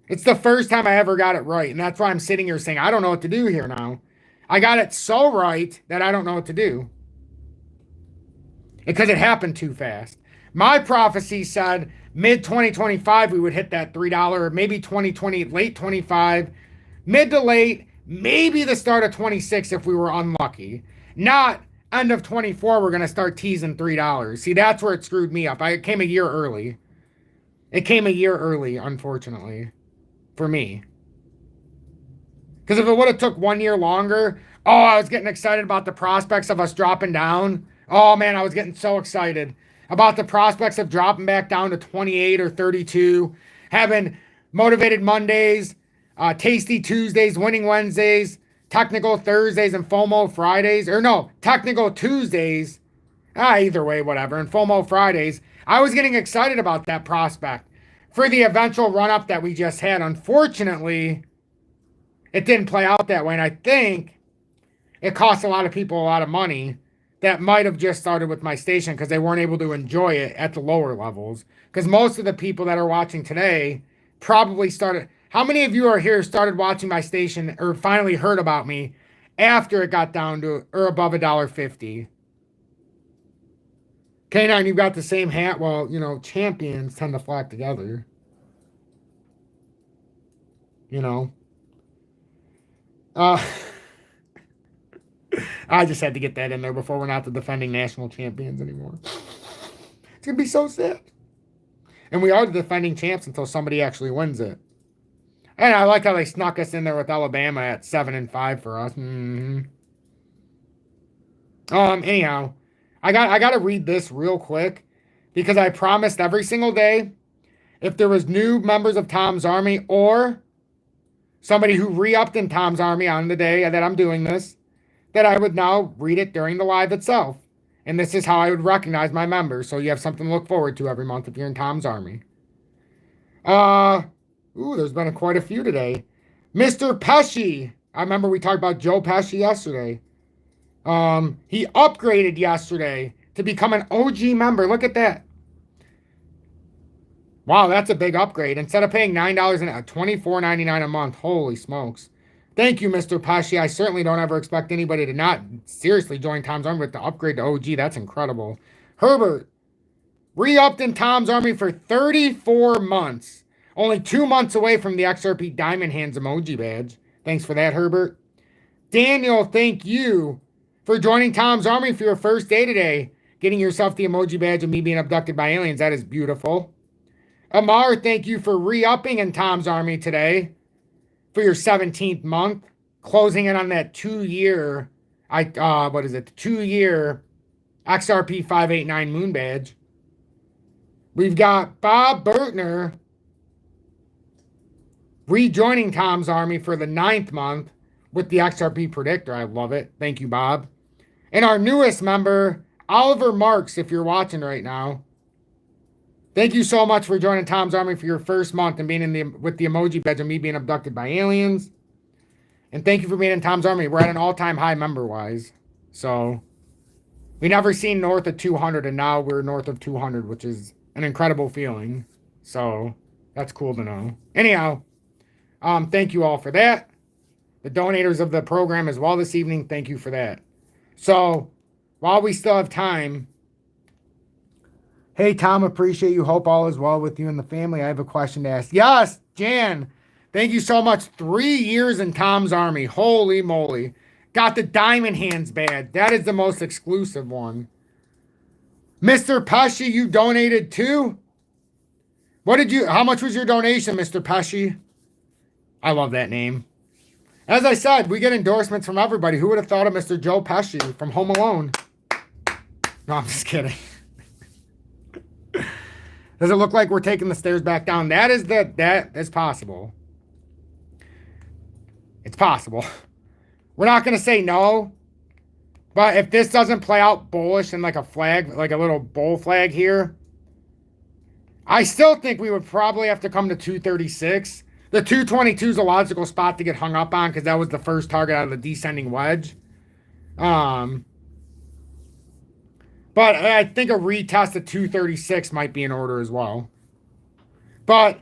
It's the first time I ever got it right. And that's why I'm sitting here saying, I don't know what to do here now. I got it so right that I don't know what to do. Because it happened too fast. My prophecy said mid-2025 we would hit that $3, maybe 2020, late 25, mid to late, maybe the start of 26 if we were unlucky. Not end of 24 we're going to start teasing $3. See, that's where it screwed me up. It came a year early. It came a year early, unfortunately, for me. Because if it would have took 1 year longer, I was getting excited about the prospects of us dropping down. Oh, man, I was getting so excited about the prospects of dropping back down to 28 or 32, having motivated Mondays, tasty Tuesdays, winning Wednesdays, technical Thursdays, and FOMO Fridays. Or no, technical Tuesdays. Either way, whatever. And FOMO Fridays. I was getting excited about that prospect for the eventual run-up that we just had. Unfortunately, it didn't play out that way. And I think it cost a lot of people a lot of money that might have just started with my station because they weren't able to enjoy it at the lower levels. Because most of the people that are watching today probably started... How many of you are here started watching my station or finally heard about me after it got down to or above $1.50. K9, you've got the same hat. Well, you know, champions tend to flock together. You know. I just had to get that in there before we're not the defending national champions anymore. It's going to be so sad. And we are the defending champs until somebody actually wins it. And I like how they snuck us in there with Alabama at 7-5 for us. Anyhow, I got to read this real quick because I promised every single day if there was new members of Tom's Army or somebody who re-upped in Tom's Army on the day that I'm doing this, that I would now read it during the live itself. And this is how I would recognize my members. So you have something to look forward to every month if you're in Tom's Army. There's been quite a few today. Mr. Pesci. I remember we talked about Joe Pesci yesterday. He upgraded yesterday to become an OG member. Look at that. Wow, that's a big upgrade. Instead of paying $9 and $24.99 a month. Holy smokes. Thank you, Mr. Pesci. I certainly don't ever expect anybody to not seriously join Tom's Army with the upgrade to OG. That's incredible. Herbert, re-upped in Tom's Army for 34 months. Only 2 months away from the XRP Diamond Hands emoji badge. Thanks for that, Herbert. Daniel, thank you for joining Tom's Army for your first day today. Getting yourself the emoji badge of me being abducted by aliens. That is beautiful. Amar, thank you for re-upping in Tom's Army today for your 17th month. Closing in on that 2-year, 2-year XRP 589 moon badge. We've got Bob Bertner rejoining Tom's Army for the 9th month with the XRP Predictor. I love it. Thank you, Bob. And our newest member, Oliver Marks, if you're watching right now. Thank you so much for joining Tom's Army for your first month and being with the emoji badge of me being abducted by aliens. And thank you for being in Tom's Army. We're at an all-time high member-wise. So, we never seen north of 200, and now we're north of 200, which is an incredible feeling. So, that's cool to know. Anyhow, thank you all for that. The donators of the program as well this evening, thank you for that. So, while we still have time, hey, Tom, appreciate you. Hope all is well with you and the family. I have a question to ask. Yes, Jan, thank you so much. 3 years in Tom's Army. Holy moly. Got the Diamond Hands badge. That is the most exclusive one. Mr. Pesci, you donated too? How much was your donation, Mr. Pesci? I love that name. As I said, we get endorsements from everybody. Who would have thought of Mr. Joe Pesci from Home Alone? No, I'm just kidding. Does it look like we're taking the stairs back down? That is possible. It's possible. We're not going to say no. But if this doesn't play out bullish and like a flag, like a little bull flag here, I still think we would probably have to come to 236. The 222 is a logical spot to get hung up on because that was the first target out of the descending wedge. But I think a retest at 236 might be in order as well. But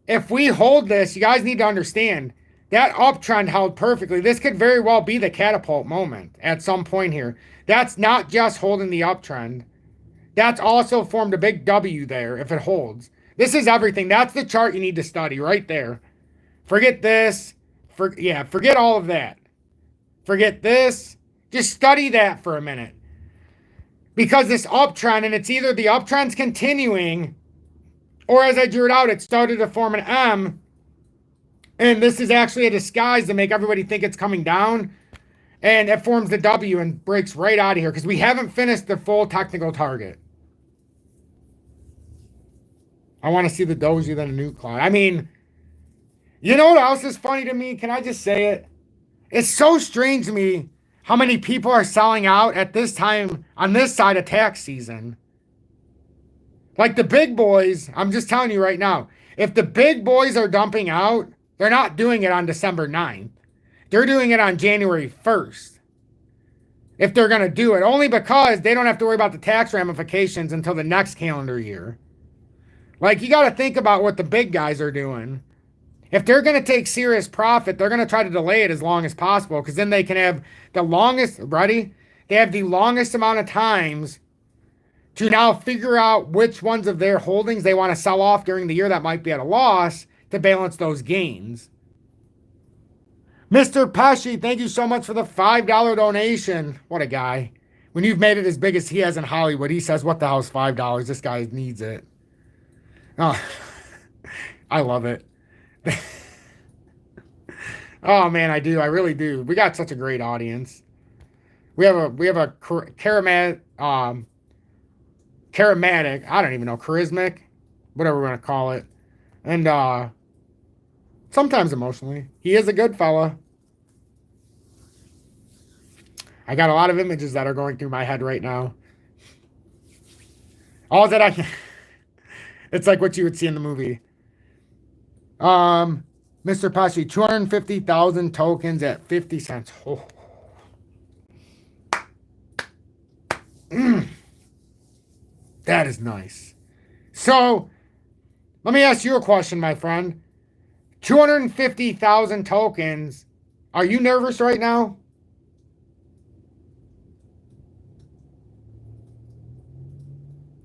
if we hold this, you guys need to understand that uptrend held perfectly. This could very well be the catapult moment at some point here. That's not just holding the uptrend. That's also formed a big W there if it holds. This is everything. That's the chart you need to study right there. Forget this. Forget all of that. Forget this. Just study that for a minute. Because this uptrend, and it's either the uptrend's continuing, or as I drew it out, it started to form an M, and this is actually a disguise to make everybody think it's coming down, and it forms the W and breaks right out of here, because we haven't finished the full technical target. I want to see the doji than a new cloud. I mean, you know what else is funny to me? Can I just say it? It's so strange to me how many people are selling out at this time on this side of tax season. Like the big boys, I'm just telling you right now, if the big boys are dumping out, they're not doing it on December 9th. They're doing it on January 1st. If they're going to do it, only because they don't have to worry about the tax ramifications until the next calendar year. Like, you got to think about what the big guys are doing. If they're going to take serious profit, they're going to try to delay it as long as possible because then they can have the longest, ready? They have the longest amount of times to now figure out which ones of their holdings they want to sell off during the year that might be at a loss to balance those gains. Mr. Pesci, thank you so much for the $5 donation. What a guy. When you've made it as big as he has in Hollywood, he says, what the hell is $5? This guy needs it. Oh, I love it. Oh man, I do. I really do. We got such a great audience. We have a charismatic, I don't even know, charismatic, whatever we're gonna call it. And sometimes emotionally. He is a good fella. I got a lot of images that are going through my head right now. All that I can it's like what you would see in the movie. Mr. Pesci, 250,000 tokens at 50 cents. Oh. That is nice. So, let me ask you a question, my friend. 250,000 tokens. Are you nervous right now?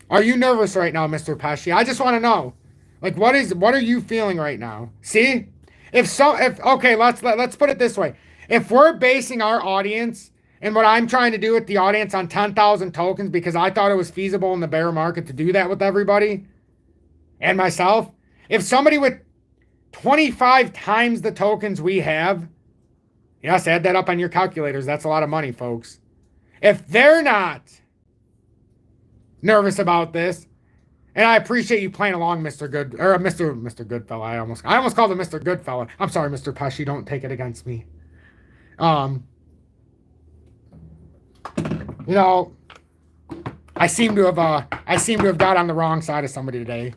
Are you nervous right now, Mr. Pesci? I just want to know. Like, what are you feeling right now? See? Okay, let's put it this way. If we're basing our audience and what I'm trying to do with the audience on 10,000 tokens because I thought it was feasible in the bear market to do that with everybody and myself, if somebody with 25 times the tokens we have, yes, add that up on your calculators. That's a lot of money, folks. If they're not nervous about this, and I appreciate you playing along, Mr. Goodfella. I almost called him Mr. Goodfella. I'm sorry, Mr. Pesci. Don't take it against me. You know, I seem to have got on the wrong side of somebody today.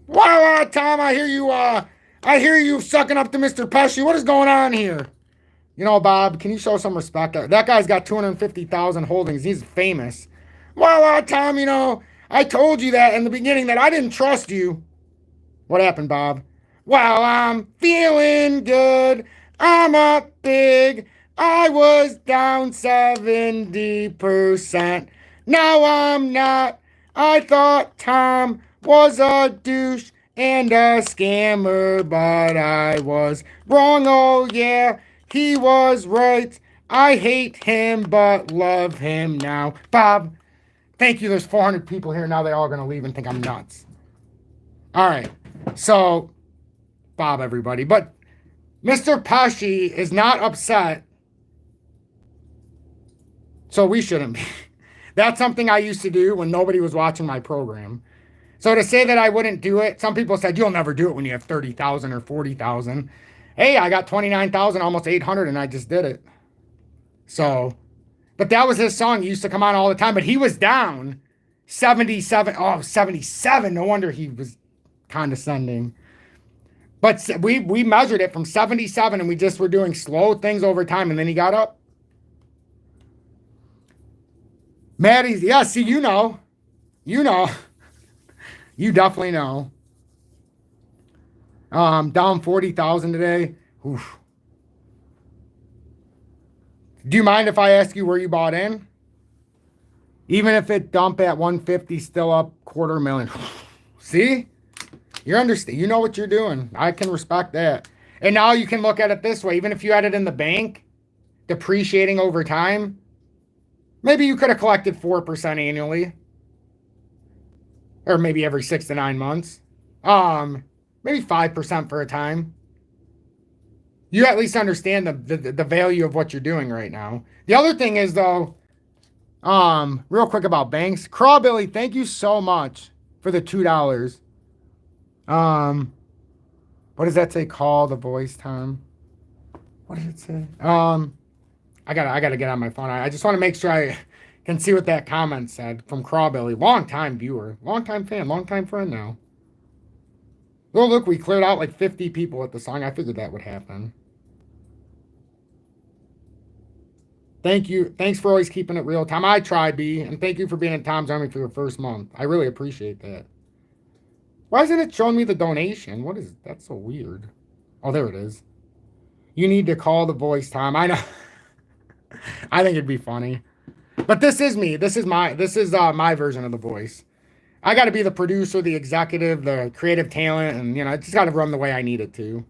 Wow, Tom, I hear you sucking up to Mr. Pesci. What is going on here? You know, Bob, can you show some respect? That guy's got 250,000 holdings. He's famous. Well, Tom, you know, I told you that in the beginning that I didn't trust you. What happened, Bob? Well, I'm feeling good. I'm up big. I was down 70%. Now I'm not. I thought Tom was a douche and a scammer, but I was wrong. Oh, yeah, he was right. I hate him, but love him now. Bob, thank you. There's 400 people here now. They're all going to leave and think I'm nuts. All right. So, Bob, everybody. But Mr. Pesci is not upset. So we shouldn't be. That's something I used to do when nobody was watching my program. So to say that I wouldn't do it, some people said, you'll never do it when you have 30,000 or 40,000. Hey, I got 29,000, almost 800, and I just did it. So, but that was his song. He used to come on all the time, but he was down 77. Oh, 77. No wonder he was condescending. But we measured it from 77, and we just were doing slow things over time, and then he got up. Maddie's, yeah, see, you know. You definitely know. Down 40,000 today. Oof. Do you mind if I ask you where you bought in? Even if it dumped at 150, still up $250,000. See? You know what you're doing. I can respect that. And now you can look at it this way. Even if you had it in the bank, depreciating over time, maybe you could have collected 4% annually. Or maybe every 6 to 9 months. Maybe 5% for a time. You at least understand the value of what you're doing right now. The other thing is, though, real quick about banks. Crawbilly, thank you so much for the $2. What does that say? Call the voice time. What does it say? I gotta get on my phone. I just want to make sure I can see what that comment said from Crawbilly. Long time viewer, long time fan, long time friend now. Oh, look, we cleared out like 50 people at the song. I figured that would happen. Thank you. Thanks for always keeping it real, Tom. I try, B. And thank you for being in Tom's Army for your first month. I really appreciate that. Why isn't it showing me the donation? What is that's so weird? Oh, there it is. You need to call the voice, Tom. I know. I think it'd be funny. But this is me. This is my version of the voice. I got to be the producer, the executive, the creative talent, and you know, it's just got to run the way I need it to.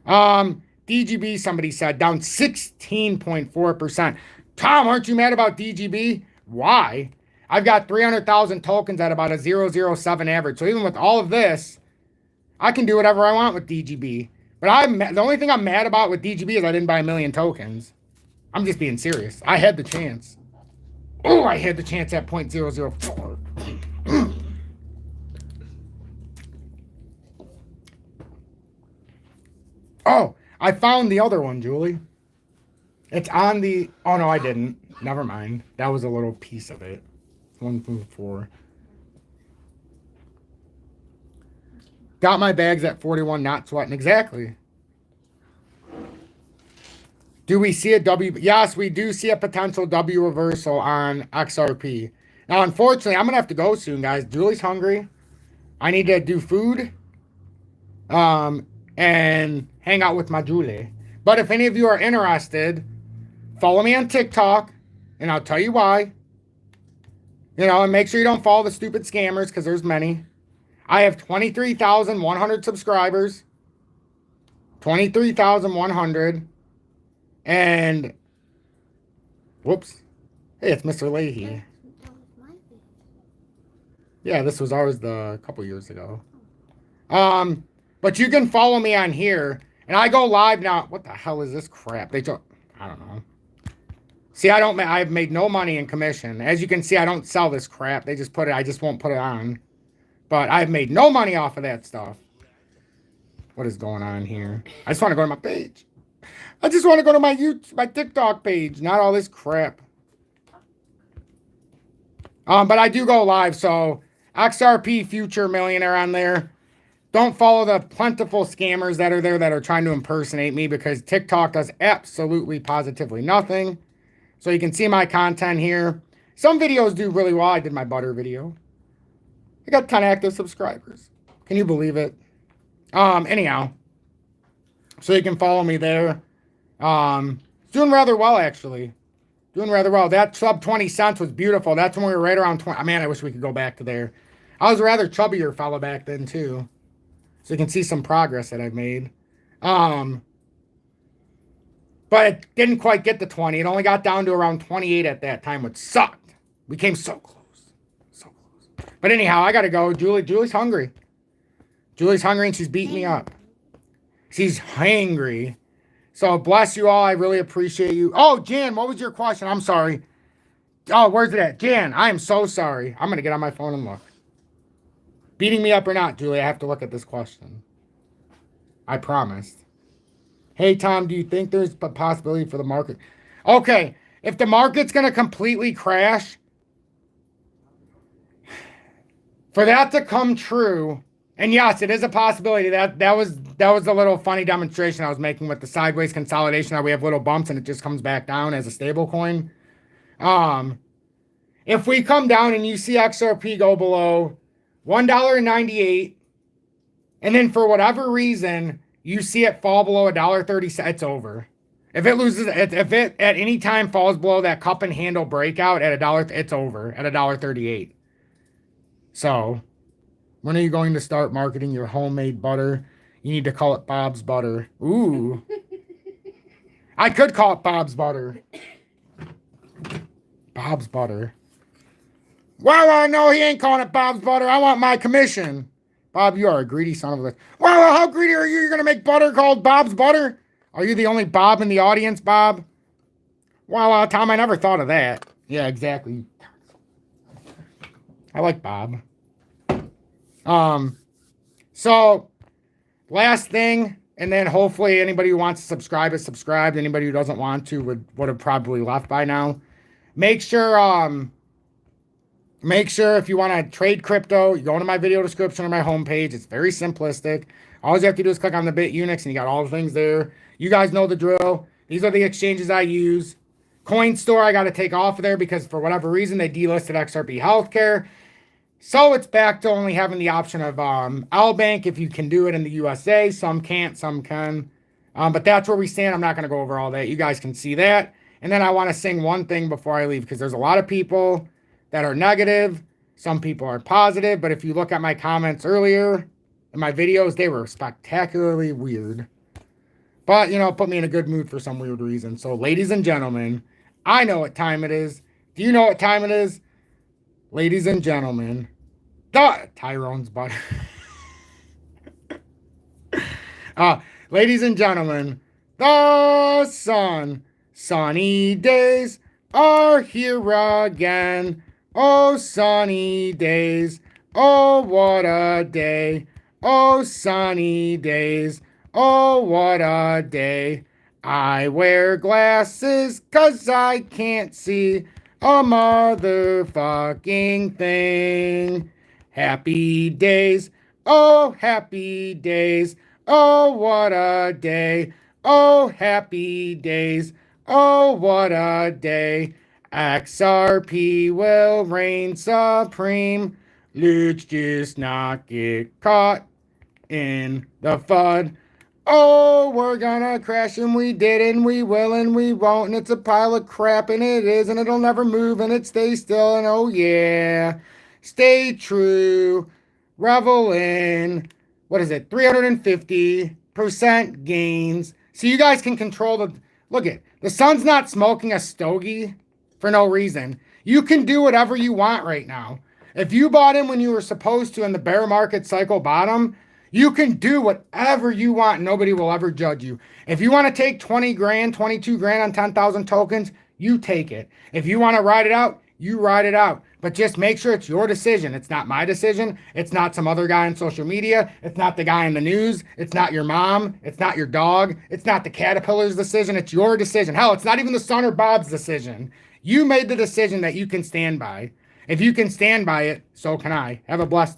DGB, somebody said, down 16.4%. Tom, aren't you mad about DGB? Why? I've got 300,000 tokens at about a 0.007 average. So even with all of this, I can do whatever I want with DGB. But the only thing I'm mad about with DGB is I didn't buy a million tokens. I'm just being serious. I had the chance. Oh, I had the chance at 0.004. Oh, I found the other one, Julie. It's on the... Oh, no, I didn't. Never mind. That was a little piece of it. 1.4. Got my bags at 41, not sweating. Exactly. Do we see a W? Yes, we do see a potential W reversal on XRP. Now, unfortunately, I'm going to have to go soon, guys. Julie's hungry. I need to do food. And hang out with my Julie. But if any of you are interested, follow me on TikTok, and I'll tell you why. You know, and make sure you don't follow the stupid scammers, because there's many. I have 23,100 subscribers. 23,100. And, whoops. Hey, it's Mr. Leahy. Yeah, this was ours a couple years ago. But you can follow me on here. And I go live now. What the hell is this crap? I don't know. See, I've made no money in commission. As you can see, I don't sell this crap. They just I just won't put it on. But I've made no money off of that stuff. What is going on here? I just want to go to my page. I just want to go to my TikTok page. Not all this crap. But I do go live, so XRP Future Millionaire on there. Don't follow the plentiful scammers that are there that are trying to impersonate me, because TikTok does absolutely positively nothing. So you can see my content here. Some videos do really well. I did my butter video. I got 10 active subscribers. Can you believe it? Anyhow. So you can follow me there. Doing rather well, actually. Doing rather well. That sub 20 cents was beautiful. That's when we were right around 20. Man, I wish we could go back to there. I was a rather chubbier fellow back then, too. So you can see some progress that I've made. But it didn't quite get to 20. It only got down to around 28 at that time, which sucked. We came so close. So close. But anyhow, I got to go. Julie's hungry. Julie's hungry and she's beating me up. She's hangry. So bless you all. I really appreciate you. Oh, Jan, what was your question? I'm sorry. Oh, where's it at? Jan, I am so sorry. I'm going to get on my phone and look. Beating me up or not, Julie, I have to look at this question. I promised. Hey, Tom, do you think there's a possibility for the market? Okay, if the market's going to completely crash, for that to come true, and yes, it is a possibility. That was the little funny demonstration I was making with the sideways consolidation, how we have little bumps and it just comes back down as a stable coin. If we come down and you see XRP go below $1.98, and then for whatever reason you see it fall below $1.30, it's over. If it at any time falls below that cup and handle breakout at $1, it's over at $1.38. So when are you going to start marketing your homemade butter? You need to call it Bob's Butter. Ooh. I could call it Bob's Butter. Bob's Butter. Well, no, he ain't calling it Bob's Butter. I want my commission. Bob, you are a greedy son of a... Well, how greedy are you? You're going to make butter called Bob's Butter? Are you the only Bob in the audience, Bob? Well, Tom, I never thought of that. Yeah, exactly. I like Bob. So, last thing, and then hopefully anybody who wants to subscribe is subscribed. Anybody who doesn't want to would have probably left by now. Make sure if you want to trade crypto, you go into my video description or my homepage. It's very simplistic. All you have to do is click on the BITUNIX and you got all the things there. You guys know the drill. These are the exchanges I use. Coin Store I got to take off of there because for whatever reason they delisted XRP Healthcare. So it's back to only having the option of L Bank if you can do it in the USA. Some can't, some can. But that's where we stand. I'm not going to go over all that. You guys can see that. And then I want to sing one thing before I leave, because there's a lot of people that are negative. Some people are positive. But if you look at my comments earlier in my videos, they were spectacularly weird. But, you know, put me in a good mood for some weird reason. So, ladies and gentlemen, I know what time it is. Do you know what time it is? Ladies and gentlemen, Tyrone's butt. Ladies and gentlemen, the sunny days are here again. Oh, sunny days. Oh, what a day. Oh, sunny days. Oh, what a day. I wear glasses 'cause I can't see a motherfucking thing. Happy days. Oh, happy days. Oh, what a day. Oh, happy days. Oh, what a day. XRP will reign supreme. Let's just not get caught in the FUD. Oh, we're gonna crash and we did and we will and we won't, and it's a pile of crap and it is and it'll never move and it stays still, and oh yeah, stay true, revel in, what is it, 350% gains. So you guys can control the, look at, the sun's not smoking a stogie for no reason. You can do whatever you want right now. If you bought in when you were supposed to in the bear market cycle bottom, you can do whatever you want. Nobody will ever judge you. If you want to take 20 grand, 22 grand on 10,000 tokens, you take it. If you want to ride it out, you ride it out. But just make sure it's your decision. It's not my decision. It's not some other guy on social media. It's not the guy in the news. It's not your mom. It's not your dog. It's not the Caterpillar's decision. It's your decision. Hell, it's not even the son or Bob's decision. You made the decision that you can stand by. If you can stand by it, so can I. Have a blessed